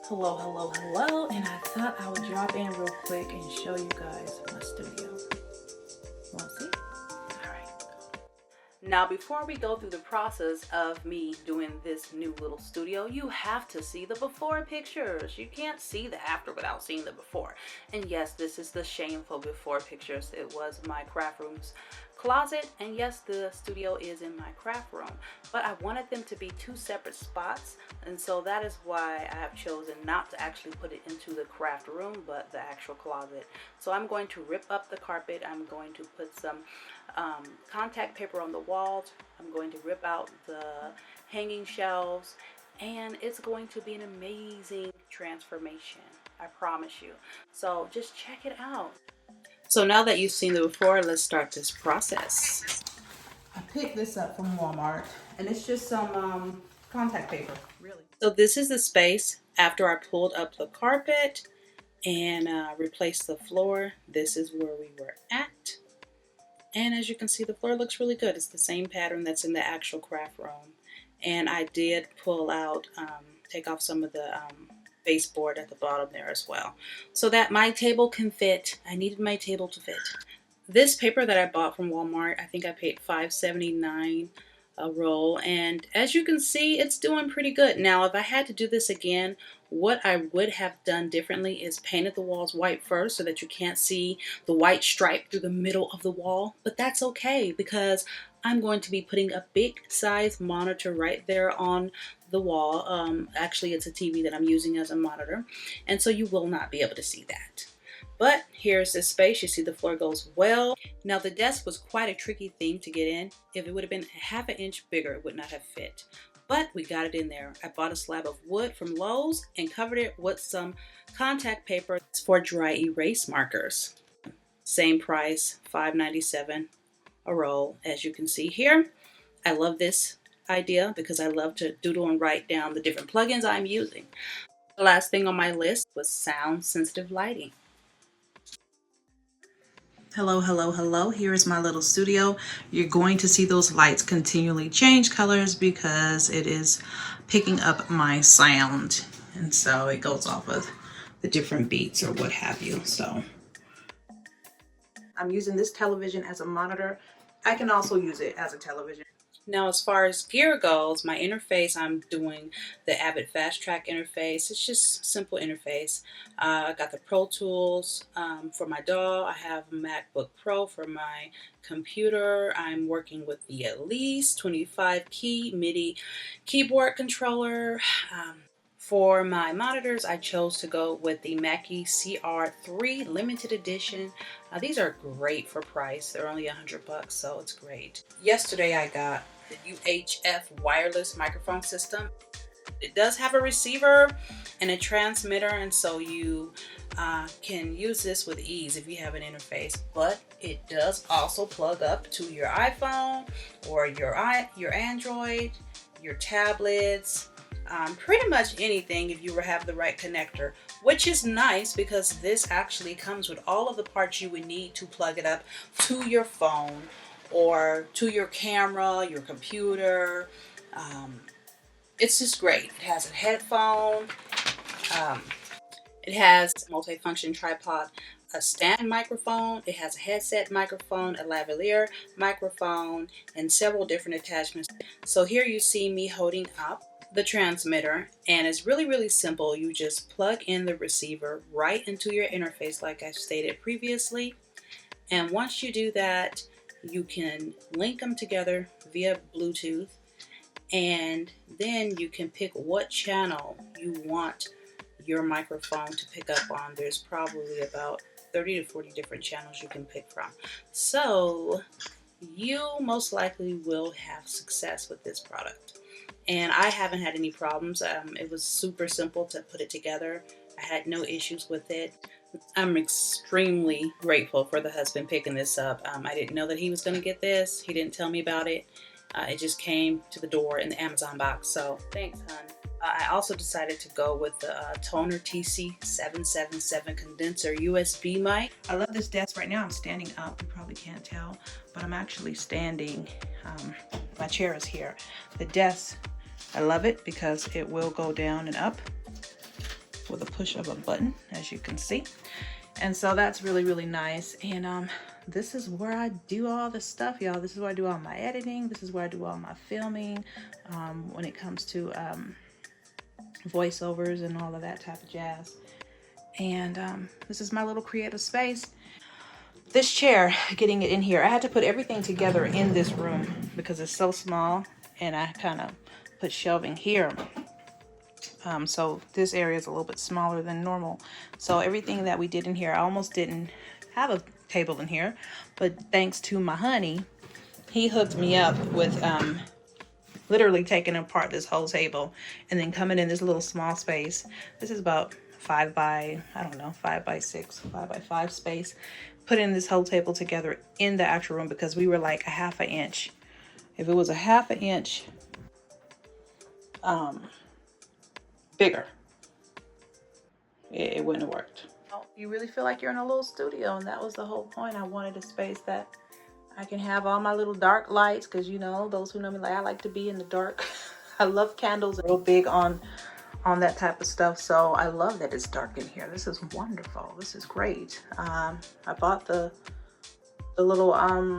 Hello, hello, hello, and I thought I would drop in real quick and show you guys my studio. Want to see? Alright. Now, before we go through the process of me doing this new little studio, you have to see the before pictures. You can't see the after without seeing the before. And yes, this is the shameful before pictures. It was my craft room's closet, and yes, the studio is in my craft room, but I wanted them to be two separate spots, and so that is why I have chosen not to actually put it into the craft room but the actual closet. So I'm going to rip up the carpet. I'm going to put some contact paper on the walls. I'm going to rip out the hanging shelves, and it's going to be an amazing transformation, I promise you. So just check it out. So now that you've seen the before, let's start this process. I picked this up from Walmart, and it's just some contact paper, really. So this is the space after I pulled up the carpet and replaced the floor. This is where we were at. And as you can see, the floor looks really good. It's the same pattern that's in the actual craft room. And I did pull out, take off some of the baseboard at the bottom there as well, so that my table can fit. I needed my table to fit. This paper that I bought from Walmart, I think I paid $5.79 a roll, and as you can see, it's doing pretty good. Now, if I had to do this again, what I would have done differently is painted the walls white first so that you can't see the white stripe through the middle of the wall, but that's okay because I'm going to be putting a big size monitor right there on the wall. Actually, it's a TV that I'm using as a monitor, and so you will not be able to see that. But here's this space. You see the floor goes well. Now the desk was quite a tricky thing to get in. If it would have been half an inch bigger, it would not have fit. But we got it in there. I bought a slab of wood from Lowe's and covered it with some contact paper for dry erase markers. Same price, $5.97 a roll, as you can see here. I love this idea because I love to doodle and write down the different plugins I'm using. The last thing on my list was sound sensitive lighting. Hello, hello, hello. Here is my little studio. You're going to see those lights continually change colors because it is picking up my sound. And so it goes off of the different beats or what have you. So I'm using this television as a monitor. I can also use it as a television. Now, as far as gear goes, my interface, I'm doing the Avid Fast Track interface. It's just simple interface. I got the Pro Tools for my DAW. I have a MacBook Pro for my computer. I'm working with the Elise 25 key MIDI keyboard controller. For my monitors, I chose to go with the Mackie CR3 limited edition. These are great for price. They're only $100, so it's great. Yesterday I got the UHF wireless microphone system. It does have a receiver and a transmitter, and so you can use this with ease if you have an interface, but it does also plug up to your iPhone or your Android, your tablets, pretty much anything if you have the right connector, which is nice because this actually comes with all of the parts you would need to plug it up to your phone or to your camera, your computer. It's just great. It has a headphone. It has a multifunction tripod, a stand microphone. It has a headset microphone, a lavalier microphone, and several different attachments. So here you see me holding up the transmitter, and it's really simple. You just plug in the receiver right into your interface like I stated previously, and once you do that, you can link them together via Bluetooth, and then you can pick what channel you want your microphone to pick up on. There's probably about 30 to 40 different channels you can pick from, so you most likely will have success with this product. And I haven't had any problems. It was super simple to put it together. I had no issues with it. I'm extremely grateful for the husband picking this up. I didn't know that he was going to get this. He didn't tell me about it. It just came to the door in the Amazon box. So thanks, hon. I also decided to go with the Tonor TC777 condenser USB mic. I love this desk right now. I'm standing up. You probably can't tell, but I'm actually standing. My chair is here. The desk, I love it because it will go down and up. with a push of a button, as you can see. And so that's really, really nice. And this is where I do all the stuff, y'all. This is where I do all my editing. This is where I do all my filming when it comes to voiceovers and all of that type of jazz. And this is my little creative space. This chair, getting it in here, I had to put everything together in this room because it's so small, and I kind of put shelving here. So this area is a little bit smaller than normal. So everything that we did in here, I almost didn't have a table in here, but thanks to my honey, he hooked me up with literally taking apart this whole table and then coming in this little small space. This is about 5 by 6, 5 by 5 space. Putting this whole table together in the actual room because we were like a half an inch. If it was a half an inch bigger, it wouldn't have worked. You really feel like you're in a little studio, and that was the whole point. I wanted a space that I can have all my little dark lights, because you know, those who know me, like, I like to be in the dark. I love candles. I'm real big on that type of stuff, so I love that it's dark in here. This is wonderful. This is great. I bought the little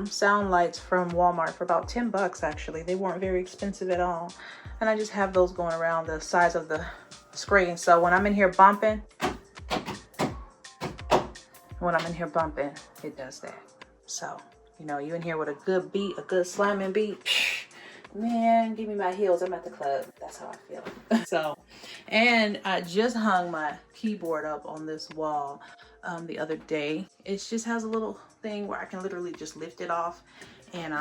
sound lights from Walmart for about 10 bucks actually. They weren't very expensive at all, and I just have those going around the size of the screen. So when I'm in here bumping, it does that. So you know, you in here with a good beat, a good slamming beat, man, give me my heels. I'm at the club. That's how I feel. So, and I just hung my keyboard up on this wall the other day. It just has a little thing where I can literally just lift it off, and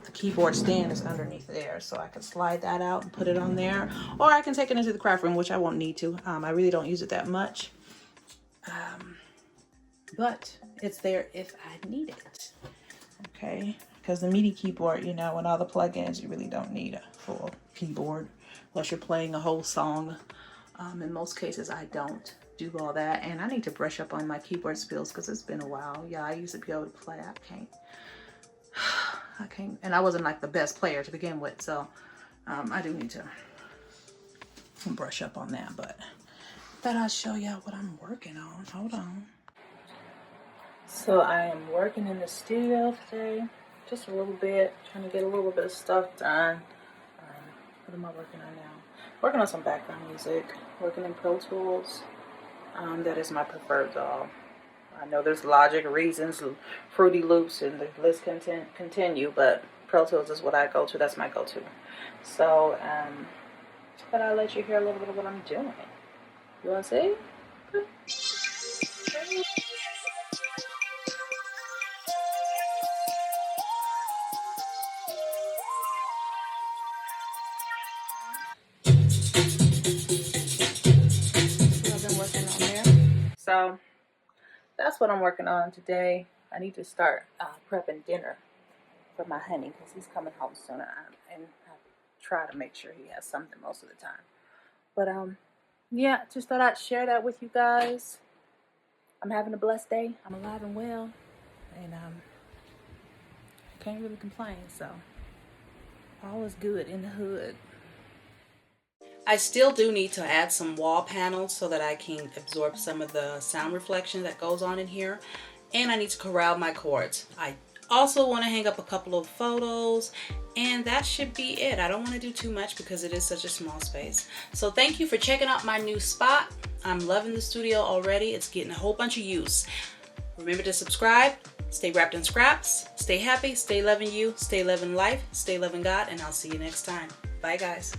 the keyboard stand is underneath there, so I can slide that out and put it on there, or I can take it into the craft room, which I won't need to. I really don't use it that much, but it's there if I need it. Okay, because the MIDI keyboard, you know, and all the plugins, you really don't need a full keyboard unless you're playing a whole song. In most cases, I don't do all that, and I need to brush up on my keyboard skills because it's been a while. Yeah, I used to be able to play. I can't, and I wasn't like the best player to begin with, so I do need to brush up on that. But I'll show y'all what I'm working on. Hold on. So I am working in the studio today, just a little bit, trying to get a little bit of stuff done. What am I working on now? Working on some background music, working in Pro Tools. That is my preferred DAW. I know there's Logic, Reasons, Fruity Loops, and the list can continue, but Pro Tools is what I go to. That's my go-to. So, but I'll let you hear a little bit of what I'm doing. You want to see? Good. So that's what I'm working on today. I need to start prepping dinner for my honey because he's coming home soon, and I try to make sure he has something most of the time. But yeah, just thought I'd share that with you guys. I'm having a blessed day. I'm alive and well, and I can't really complain. So all is good in the hood. I still do need to add some wall panels so that I can absorb some of the sound reflection that goes on in here. And I need to corral my cords. I also want to hang up a couple of photos, and that should be it. I don't want to do too much because it is such a small space. So thank you for checking out my new spot. I'm loving the studio already. It's getting a whole bunch of use. Remember to subscribe, stay wrapped in scraps, stay happy, stay loving you, stay loving life, stay loving God, and I'll see you next time. Bye guys.